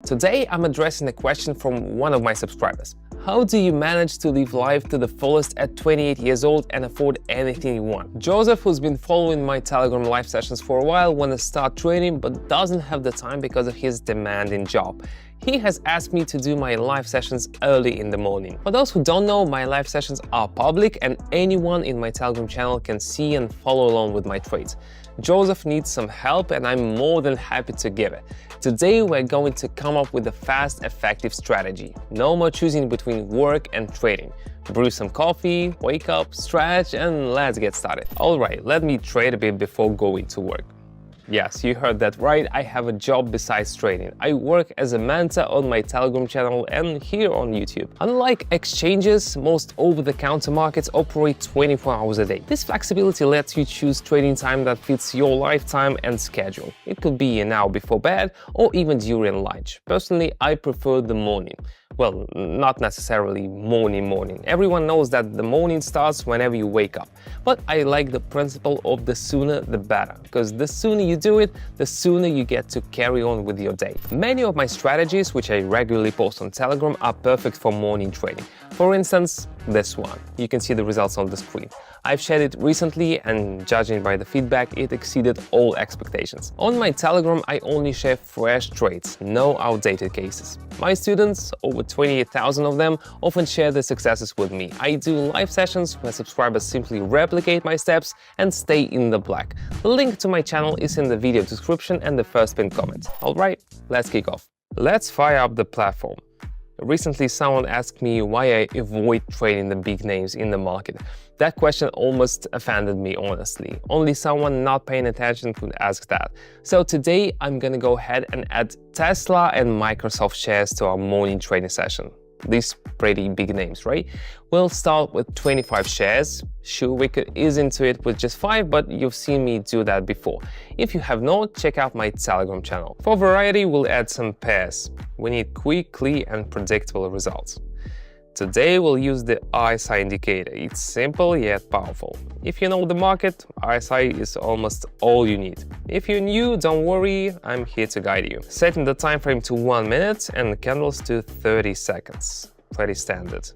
Today, I'm addressing a question from one of my subscribers. How do you manage to live life to the fullest at 28 years old and afford anything you want? Joseph, who's been following my Telegram live sessions for a while, wants to start trading but doesn't have the time because of his demanding job. He has asked me to do my live sessions early in the morning. For those who don't know, my live sessions are public and anyone in my Telegram channel can see and follow along with my trades. Joseph needs some help and I'm more than happy to give it. Today we're going to come up with a fast, effective strategy. No more choosing between work and trading. Brew some coffee, wake up, stretch, and let's get started. Alright, let me trade a bit before going to work. Yes, you heard that right, I have a job besides trading. I work as a mentor on my Telegram channel and here on YouTube. Unlike exchanges, most over-the-counter markets operate 24 hours a day. This flexibility lets you choose trading time that fits your lifetime and schedule. It could be an hour before bed or even during lunch. Personally, I prefer the morning. Well, not necessarily morning. Everyone knows that the morning starts whenever you wake up. But I like the principle of the sooner the better, because the sooner you do it, the sooner you get to carry on with your day. Many of my strategies, which I regularly post on Telegram, are perfect for morning trading. For instance, this one. You can see the results on the screen. I've shared it recently and judging by the feedback, it exceeded all expectations. On my Telegram, I only share fresh trades, no outdated cases. My students, over 28,000 of them, often share their successes with me. I do live sessions where subscribers simply replicate my steps and stay in the black. The link to my channel is in the video description and the first pinned comment. Alright, let's kick off. Let's fire up the platform. Recently, someone asked me why I avoid trading the big names in the market. That question almost offended me, honestly. Only someone not paying attention could ask that. So today, I'm gonna go ahead and add Tesla and Microsoft shares to our morning trading session. These pretty big names, right? We'll start with 25 shares. Sure, we could ease into it with just 5, but you've seen me do that before. If you have not, check out my Telegram channel. For variety, we'll add some pairs. We need quick, clear, and predictable results. Today, we'll use the RSI indicator. It's simple yet powerful. If you know the market, RSI is almost all you need. If you're new, don't worry, I'm here to guide you. Setting the time frame to 1 minute and the candles to 30 seconds. Pretty standard.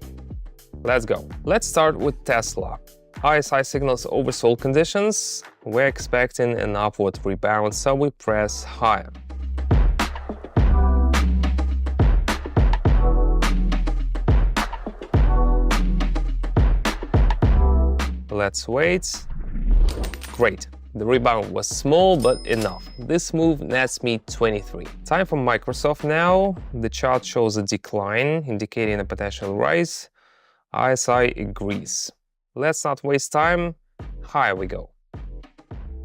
Let's go. Let's start with Tesla. RSI signals oversold conditions. We're expecting an upward rebound, so we press higher. Let's wait. Great. The rebound was small, but enough. This move nets me 23. Time for Microsoft now. The chart shows a decline, indicating a potential rise. RSI agrees. Let's not waste time. Higher we go.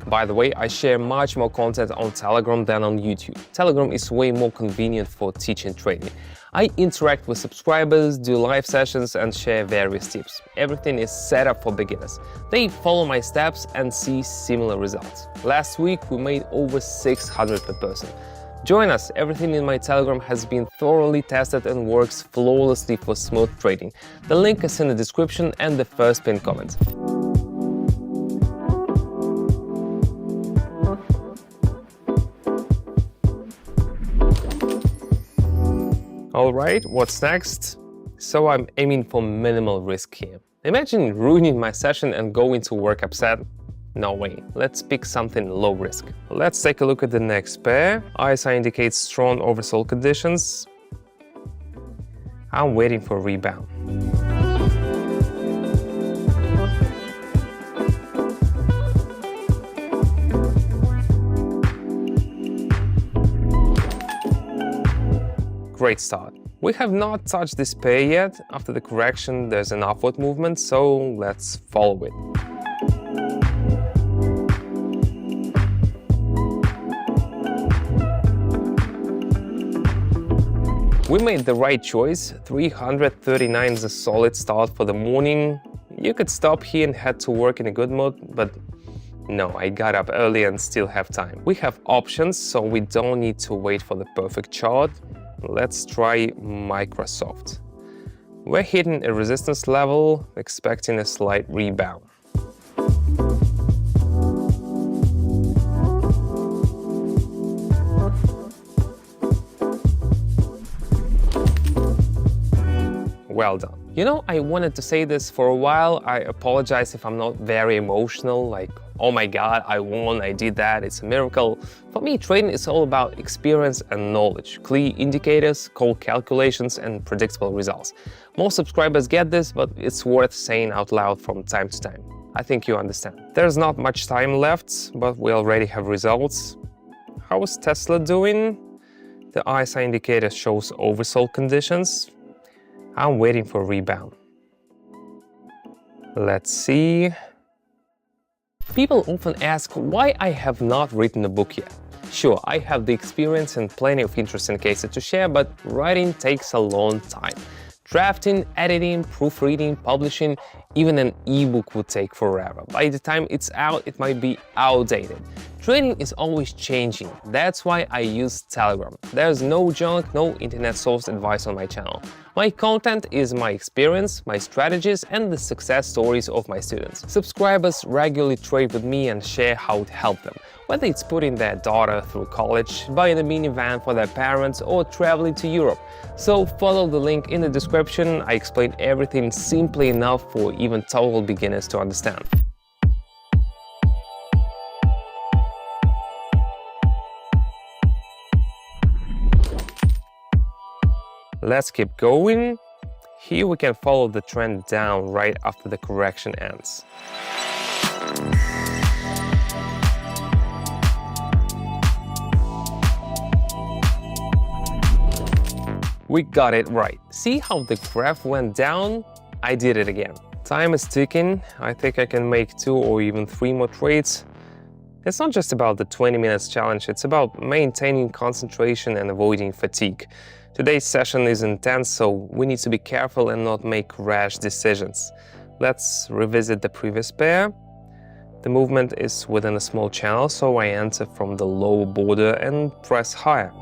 By the way, I share much more content on Telegram than on YouTube. Telegram is way more convenient for teaching trading. I interact with subscribers, do live sessions, and share various tips. Everything is set up for beginners. They follow my steps and see similar results. Last week, we made over 600 per person. Join us. Everything in my Telegram has been thoroughly tested and works flawlessly for smooth trading. The link is in the description and the first pinned comment. Alright, what's next? So I'm aiming for minimal risk here. Imagine ruining my session and going to work upset. No way. Let's pick something low risk. Let's take a look at the next pair. RSI indicates strong oversold conditions. I'm waiting for a rebound. Great start. We have not touched this pair yet. After the correction, there's an upward movement, so let's follow it. We made the right choice. 339 is a solid start for the morning. You could stop here and head to work in a good mood, but no, I got up early and still have time. We have options, so we don't need to wait for the perfect chart. Let's try Microsoft. We're hitting a resistance level, expecting a slight rebound. well done. You know, I wanted to say this for a while. I apologize if I'm not very emotional, like, oh my God, I won, I did that, it's a miracle. For me, trading is all about experience and knowledge, clear indicators, cold calculations, and predictable results. Most subscribers get this, but it's worth saying out loud from time to time. I think you understand. There's not much time left, but we already have results. How is Tesla doing? The RSI indicator shows oversold conditions. I'm waiting for a rebound. Let's see. People often ask why I have not written a book yet. Sure, I have the experience and plenty of interesting cases to share, but writing takes a long time. Drafting, editing, proofreading, publishing, even an ebook would take forever. By the time it's out, it might be outdated. Trading is always changing. That's why I use Telegram. There's no junk, no internet-sourced advice on my channel. My content is my experience, my strategies, and the success stories of my students. Subscribers regularly trade with me and share how it helped them, whether it's putting their daughter through college, buying a minivan for their parents, or traveling to Europe. So follow the link in the description. I explain everything simply enough for even total beginners to understand. Let's keep going. Here we can follow the trend down right after the correction ends. We got it right. See how the graph went down? I did it again. Time is ticking. I think I can make 2 or even 3 more trades. It's not just about the 20 minutes challenge, it's about maintaining concentration and avoiding fatigue. Today's session is intense, so we need to be careful and not make rash decisions. Let's revisit the previous pair. The movement is within a small channel, so I enter from the lower border and press higher.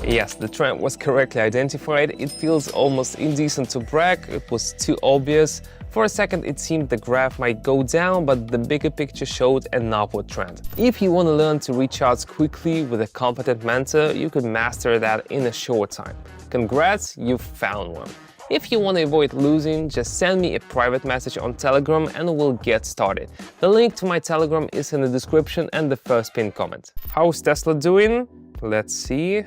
Yes, the trend was correctly identified. It feels almost indecent to brag. It was too obvious. For a second, it seemed the graph might go down, but the bigger picture showed an upward trend. If you want to learn to read charts quickly with a competent mentor, you could master that in a short time. Congrats, you've found one. If you want to avoid losing, just send me a private message on Telegram and we'll get started. The link to my Telegram is in the description and the first pinned comment. How's Tesla doing? Let's see.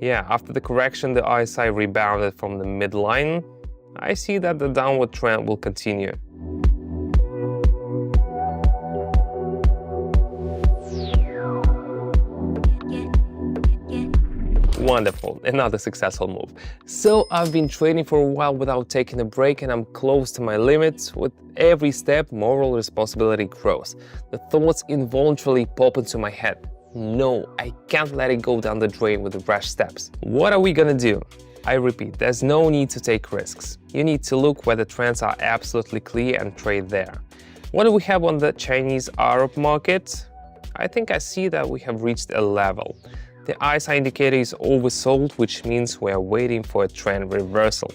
Yeah, after the correction, the RSI rebounded from the midline. I see that the downward trend will continue. Wonderful, another successful move. So I've been trading for a while without taking a break and I'm close to my limits. With every step, moral responsibility grows. The thoughts involuntarily pop into my head. No, I can't let it go down the drain with rash steps. What are we gonna do? I repeat, there's no need to take risks. You need to look where the trends are absolutely clear and trade there. What do we have on the Chinese Arab market? I think I see that we have reached a level. The RSI indicator is oversold, which means we are waiting for a trend reversal.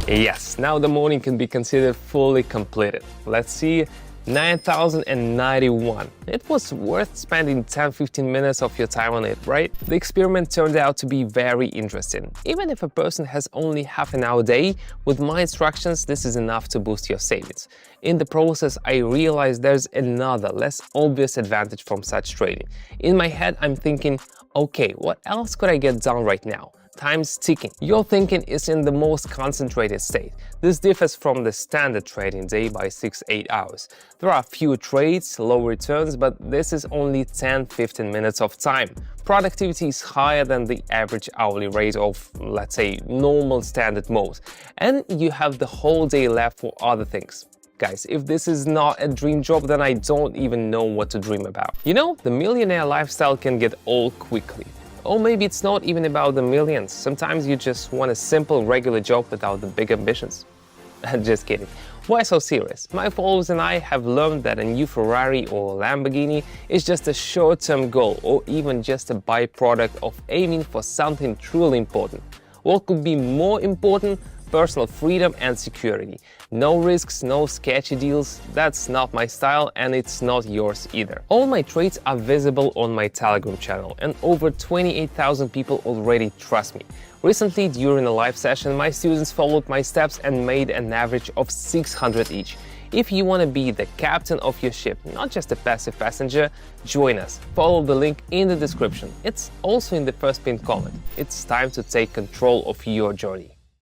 Yes, now the morning can be considered fully completed. Let's see, 9,091. It was worth spending 10-15 minutes of your time on it, right? The experiment turned out to be very interesting. Even if a person has only half an hour a day, with my instructions, this is enough to boost your savings. In the process, I realized there's another, less obvious advantage from such trading. In my head, I'm thinking, okay, what else could I get done right now? Time's ticking. Your thinking is in the most concentrated state. This differs from the standard trading day by 6-8 hours. There are fewer trades, low returns, but this is only 10-15 minutes of time. Productivity is higher than the average hourly rate of, let's say, normal standard mode. And you have the whole day left for other things. Guys, if this is not a dream job, then I don't even know what to dream about. You know, the millionaire lifestyle can get old quickly. Or maybe it's not even about the millions. Sometimes you just want a simple, regular job without the big ambitions. Just kidding. Why so serious? My followers and I have learned that a new Ferrari or Lamborghini is just a short-term goal or even just a byproduct of aiming for something truly important. What could be more important? Personal freedom and security. No risks, no sketchy deals. That's not my style, and it's not yours either. All my traits are visible on my Telegram channel, and over 28,000 people already trust me. Recently, during a live session, my students followed my steps and made an average of 600 each. If you want to be the captain of your ship, not just a passive passenger, join us. Follow the link in the description. It's also in the first pinned comment. It's time to take control of your journey.